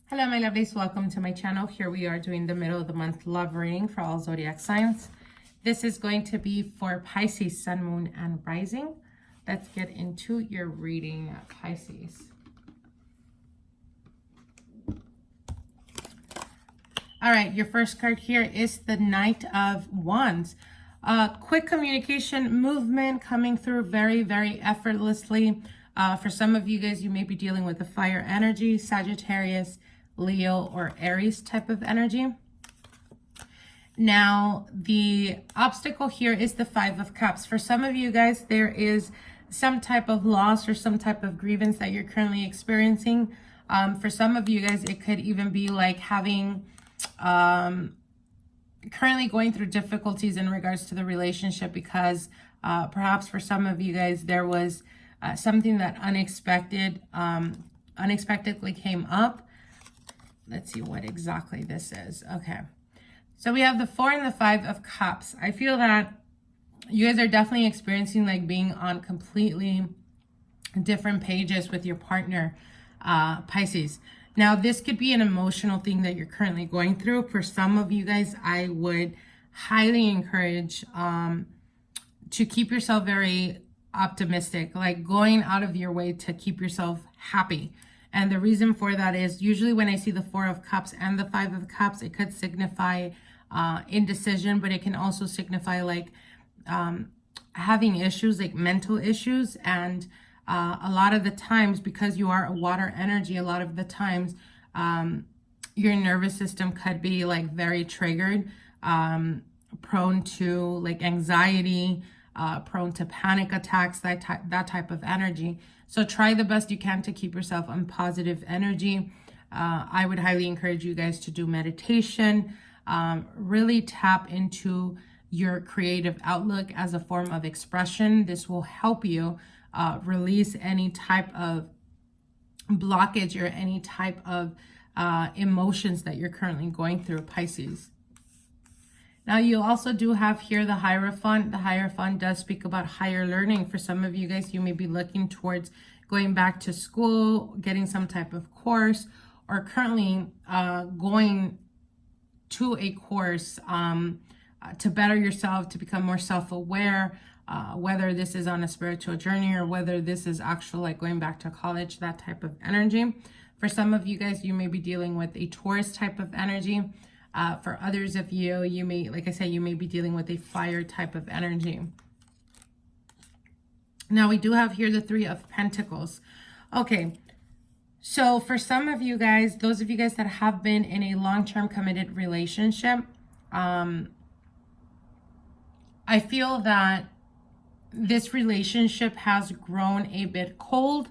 Hello, my lovelies. Welcome to my channel. Here we are doing the middle of the month love reading for all zodiac signs. This is going to be for Pisces, Sun, Moon, and Rising. Let's get into your reading, Pisces. All right, your first card here is the Knight of Wands. Quick communication, movement coming through very, very effortlessly. For some of you guys, you may be dealing with the fire energy, Sagittarius, Leo, or Aries type of energy. Now, the obstacle here is the Five of Cups. For some of you guys, there is some type of loss or some type of grievance that you're currently experiencing. For some of you guys, it could even be like having, currently going through difficulties in regards to the relationship because perhaps for some of you guys, there was something that unexpectedly came up. Let's see what exactly this is. Okay. So we have the Four and the Five of Cups. I feel that you guys are definitely experiencing like being on completely different pages with your partner, Pisces. Now, this could be an emotional thing that you're currently going through. For some of you guys, I would highly encourage to keep yourself very optimistic, like going out of your way to keep yourself happy. And the reason for that is usually when I see the Four of Cups and the Five of Cups, it could signify indecision, but it can also signify like having issues, like mental issues. And a lot of the times, because you are a water energy, a lot of the times your nervous system could be like very triggered, prone to like anxiety, prone to panic attacks, that type of energy. So try the best you can to keep yourself on positive energy. I would highly encourage you guys to do meditation, really tap into your creative outlook as a form of expression. This will help you release any type of blockage or any type of emotions that you're currently going through, Pisces. Now, you also do have here the Hierophant. The Hierophant does speak about higher learning. For some of you guys, you may be looking towards going back to school, getting some type of course, or currently going to a course to better yourself, to become more self-aware, whether this is on a spiritual journey or whether this is actually like going back to college, that type of energy. For some of you guys, you may be dealing with a Taurus type of energy. For others of you, you may, like I said, you may be dealing with a fire type of energy. Now, we do have here the Three of Pentacles. Okay, so for some of you guys, those of you guys that have been in a long-term committed relationship, I feel that this relationship has grown a bit cold,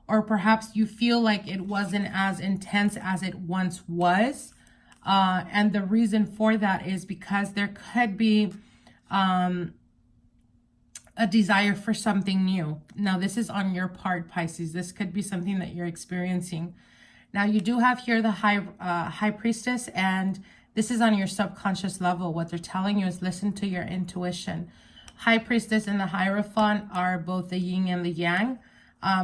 or perhaps you feel like it wasn't as intense as it once was. And the reason for that is because there could be a desire for something new. Now, this is on your part, Pisces. This could be something that you're experiencing. Now, you do have here the High Priestess, and this is on your subconscious level. What they're telling you is listen to your intuition. High Priestess and the Hierophant are both the yin and the yang.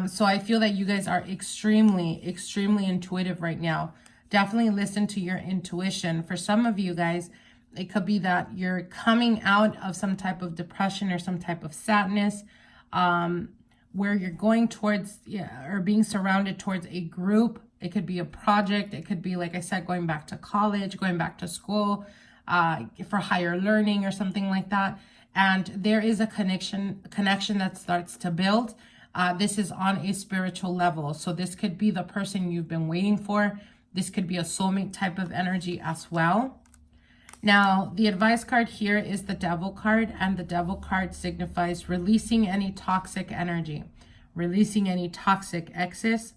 So I feel that you guys are extremely, extremely intuitive right now. Definitely listen to your intuition. For some of you guys, it could be that you're coming out of some type of depression or some type of sadness, where you're going towards, or being surrounded towards a group. It could be a project. It could be, like I said, going back to college, going back to school, for higher learning or something like that. And there is a connection that starts to build. This is on a spiritual level. So this could be the person you've been waiting for. This could be a soulmate type of energy as well. Now, the advice card here is the Devil card, and the Devil card signifies releasing any toxic energy, releasing any toxic excess.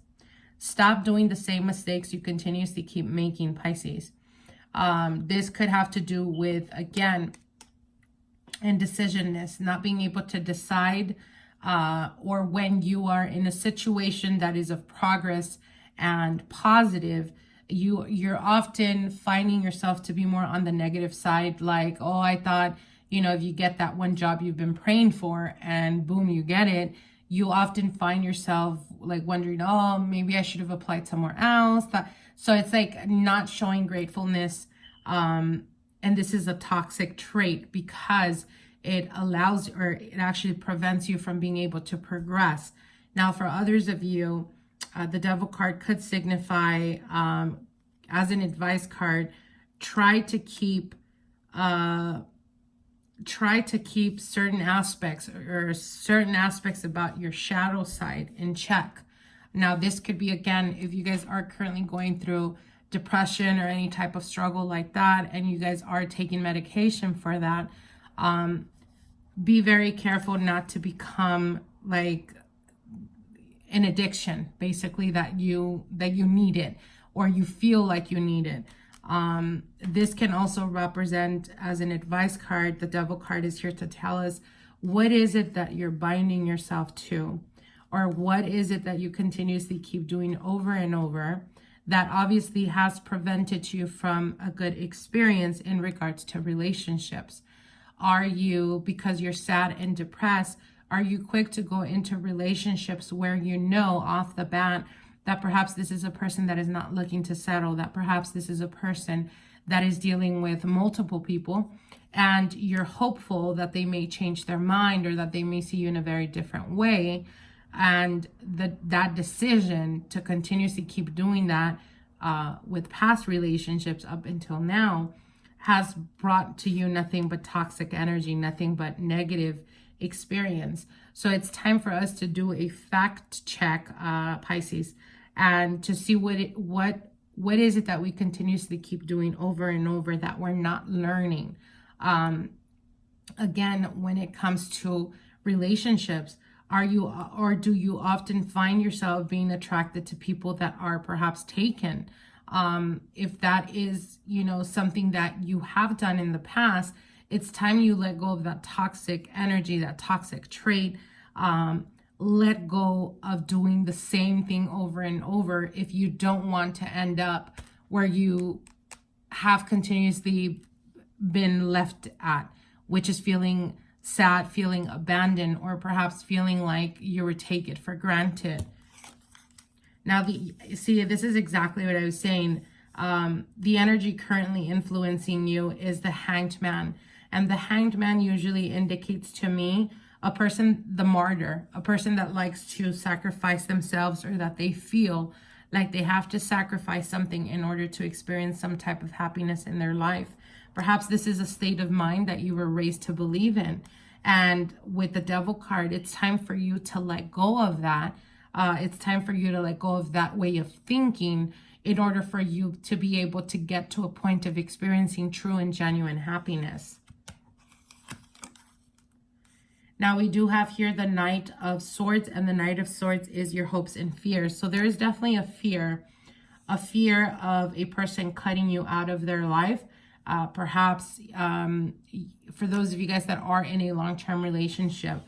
Stop doing the same mistakes you continuously keep making, Pisces. This could have to do with, again, indecisionness, not being able to decide, or when you are in a situation that is of progress and positive, you're often finding yourself to be more on the negative side. Like, oh, I thought, if you get that one job you've been praying for and boom, you get it, you often find yourself like wondering, oh, maybe I should have applied somewhere else. So it's like not showing gratefulness. And this is a toxic trait because it allows, or it actually prevents you from being able to progress. Now, for others of you, the Devil card could signify, as an advice card, try to keep certain aspects or certain aspects about your shadow side in check. Now, this could be, again, if you guys are currently going through depression or any type of struggle like that, and you guys are taking medication for that, be very careful not to become like an addiction, basically, that you need it, or you feel like you need it. This can also represent, as an advice card, the Devil card is here to tell us, what is it that you're binding yourself to? Or what is it that you continuously keep doing over and over that obviously has prevented you from a good experience in regards to relationships? Are you, because you're sad and depressed, are you quick to go into relationships where you know off the bat that perhaps this is a person that is not looking to settle, that perhaps this is a person that is dealing with multiple people, and you're hopeful that they may change their mind or that they may see you in a very different way, and that decision to continuously keep doing that with past relationships up until now has brought to you nothing but toxic energy, nothing but negative experience. So it's time for us to do a fact check, Pisces, and to see what is it that we continuously keep doing over and over that we're not learning. Again, when it comes to relationships, are you, or do you often find yourself being attracted to people that are perhaps taken? If that is, something that you have done in the past, it's time you let go of that toxic energy, that toxic trait. Let go of doing the same thing over and over if you don't want to end up where you have continuously been left at, which is feeling sad, feeling abandoned, or perhaps feeling like you were taken for granted. Now, see, this is exactly what I was saying. The energy currently influencing you is the Hanged Man. And the Hanged Man usually indicates to me a person, the martyr, a person that likes to sacrifice themselves, or that they feel like they have to sacrifice something in order to experience some type of happiness in their life. Perhaps this is a state of mind that you were raised to believe in. And with the Devil card, it's time for you to let go of that. It's time for you to let go of that way of thinking in order for you to be able to get to a point of experiencing true and genuine happiness. Now, we do have here the Knight of Swords, and the Knight of Swords is your hopes and fears. So there is definitely a fear of a person cutting you out of their life. Perhaps for those of you guys that are in a long-term relationship,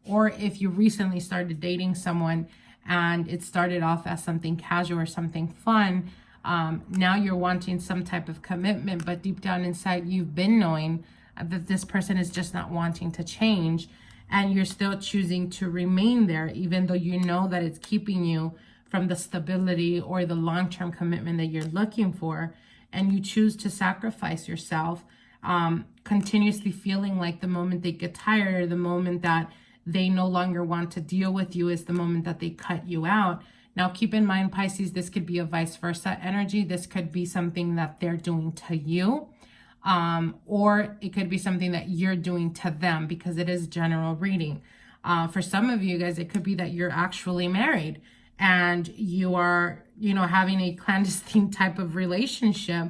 or if you recently started dating someone and it started off as something casual or something fun, now you're wanting some type of commitment, but deep down inside you've been knowing that this person is just not wanting to change, and you're still choosing to remain there even though you know that it's keeping you from the stability or the long-term commitment that you're looking for, and you choose to sacrifice yourself, continuously feeling like the moment they get tired, or the moment that they no longer want to deal with you, is the moment that they cut you out. Now, keep in mind, Pisces, this could be a vice versa energy. This could be something that they're doing to you, or it could be something that you're doing to them, because it is general reading. For some of you guys, it could be that you're actually married and you are, having a clandestine type of relationship,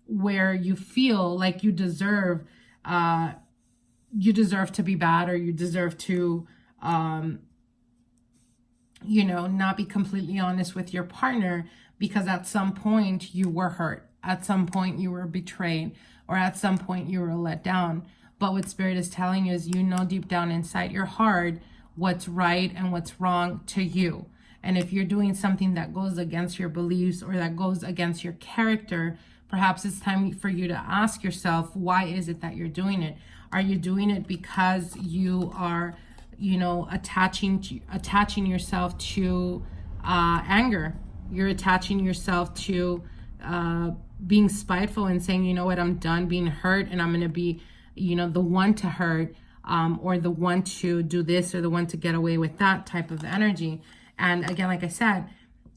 where you feel like you deserve to be bad, or you deserve to, not be completely honest with your partner, because at some point you were hurt. At some point you were betrayed, or at some point you were let down. But what Spirit is telling you is, deep down inside your heart what's right and what's wrong to you. And if you're doing something that goes against your beliefs, or that goes against your character, perhaps it's time for you to ask yourself, why is it that you're doing it? Are you doing it because you are you know, attaching yourself to anger. You're attaching yourself to being spiteful and saying, you know what, I'm done being hurt and I'm going to be, you know, the one to hurt, or the one to do this or the one to get away with that type of energy. And again, like I said,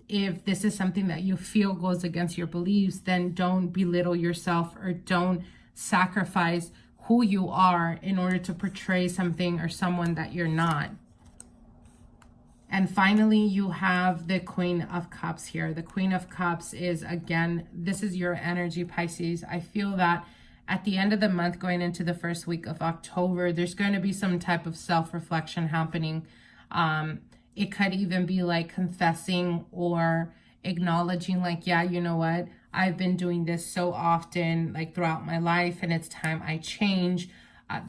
if this is something that you feel goes against your beliefs, then don't belittle yourself or don't sacrifice who you are in order to portray something or someone that you're not. And finally, you have the Queen of Cups here. The Queen of Cups is, again, this is your energy, Pisces. I feel that at the end of the month, going into the first week of October, there's going to be some type of self-reflection happening. It could even be like confessing or acknowledging like, yeah, you know what? I've been doing this so often, like throughout my life, and it's time I change.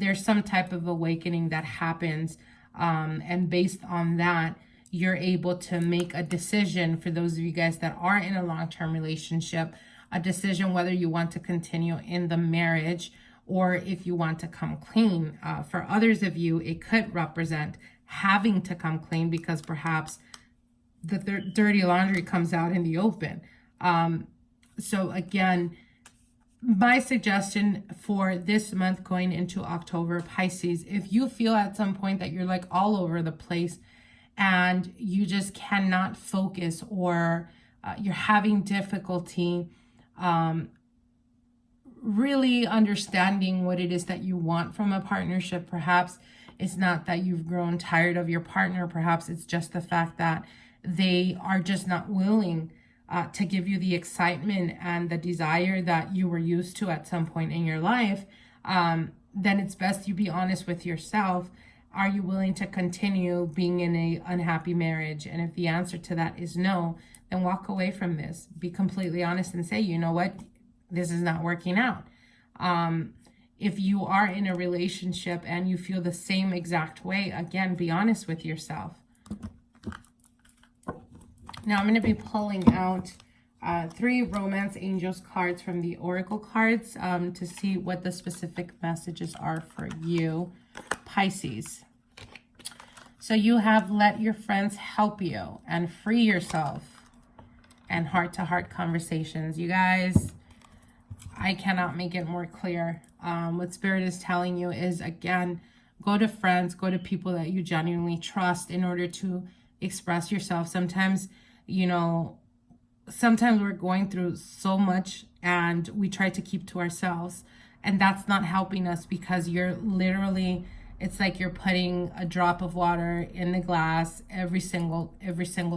There's some type of awakening that happens. And based on that, you're able to make a decision for those of you guys that are in a long-term relationship, a decision whether you want to continue in the marriage or if you want to come clean. For others of you, it could represent having to come clean because perhaps the dirty laundry comes out in the open. So again, my suggestion for this month going into October, Pisces, if you feel at some point that you're like all over the place and you just cannot focus, or you're having difficulty really understanding what it is that you want from a partnership, perhaps it's not that you've grown tired of your partner, perhaps it's just the fact that they are just not willing to give you the excitement and the desire that you were used to at some point in your life, then it's best you be honest with yourself. Are you willing to continue being in an unhappy marriage? And if the answer to that is no, then walk away from this. Be completely honest and say, you know what, this is not working out. If you are in a relationship and you feel the same exact way, again, be honest with yourself. Now I'm going to be pulling out 3 Romance Angels cards from the Oracle cards to see what the specific messages are for you, Pisces. So you have let your friends help you and free yourself, and heart-to-heart conversations. You guys, I cannot make it more clear. What Spirit is telling you is, again, go to friends, go to people that you genuinely trust in order to express yourself. Sometimes, you know, sometimes we're going through so much and we try to keep to ourselves, and that's not helping us, because you're literally, it's like you're putting a drop of water in the glass every single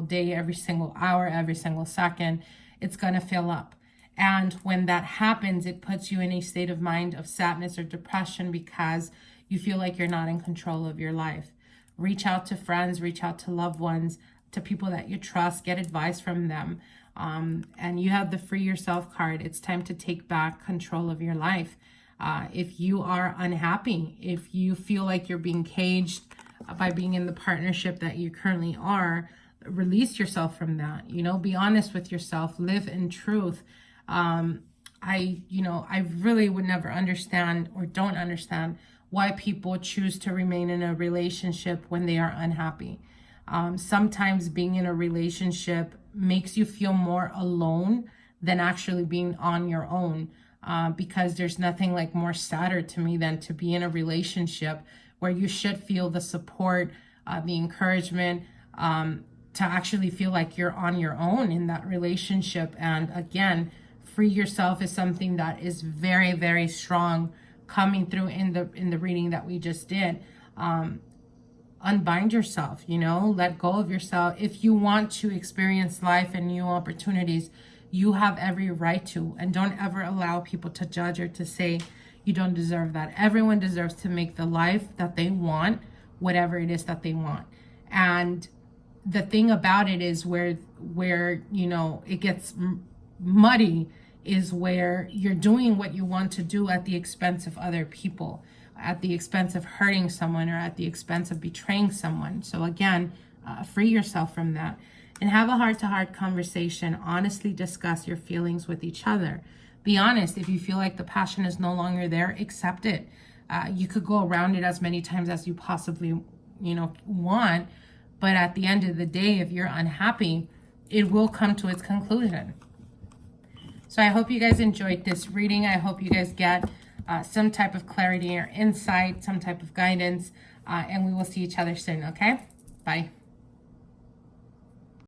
day, every single hour, every single second. It's going to fill up. And when that happens, it puts you in a state of mind of sadness or depression because you feel like you're not in control of your life. Reach out to friends, reach out to loved ones, to people that you trust, get advice from them. And you have the Free Yourself card. It's time to take back control of your life. If you are unhappy, if you feel like you're being caged by being in the partnership that you currently are, release yourself from that. You know, be honest with yourself, live in truth. I really would never understand, or don't understand, why people choose to remain in a relationship when they are unhappy. Sometimes being in a relationship makes you feel more alone than actually being on your own, because there's nothing like more sadder to me than to be in a relationship where you should feel the support, the encouragement, to actually feel like you're on your own in that relationship. And again, free yourself is something that is very, very strong coming through in the reading that we just did. Unbind yourself, you know, let go of yourself. If you want to experience life and new opportunities, you have every right to, and don't ever allow people to judge or to say you don't deserve that. Everyone deserves to make the life that they want, whatever it is that they want. And the thing about it is where you know, it gets muddy is where you're doing what you want to do at the expense of other people, at the expense of hurting someone, or at the expense of betraying someone. So again, free yourself from that and have a heart-to-heart conversation. Honestly discuss your feelings with each other. Be honest. If you feel like the passion is no longer there, accept it. You could go around it as many times as you possibly want. But at the end of the day, if you're unhappy, it will come to its conclusion. So I hope you guys enjoyed this reading. I hope you guys get some type of clarity or insight, some type of guidance, and we will see each other soon, okay? Bye.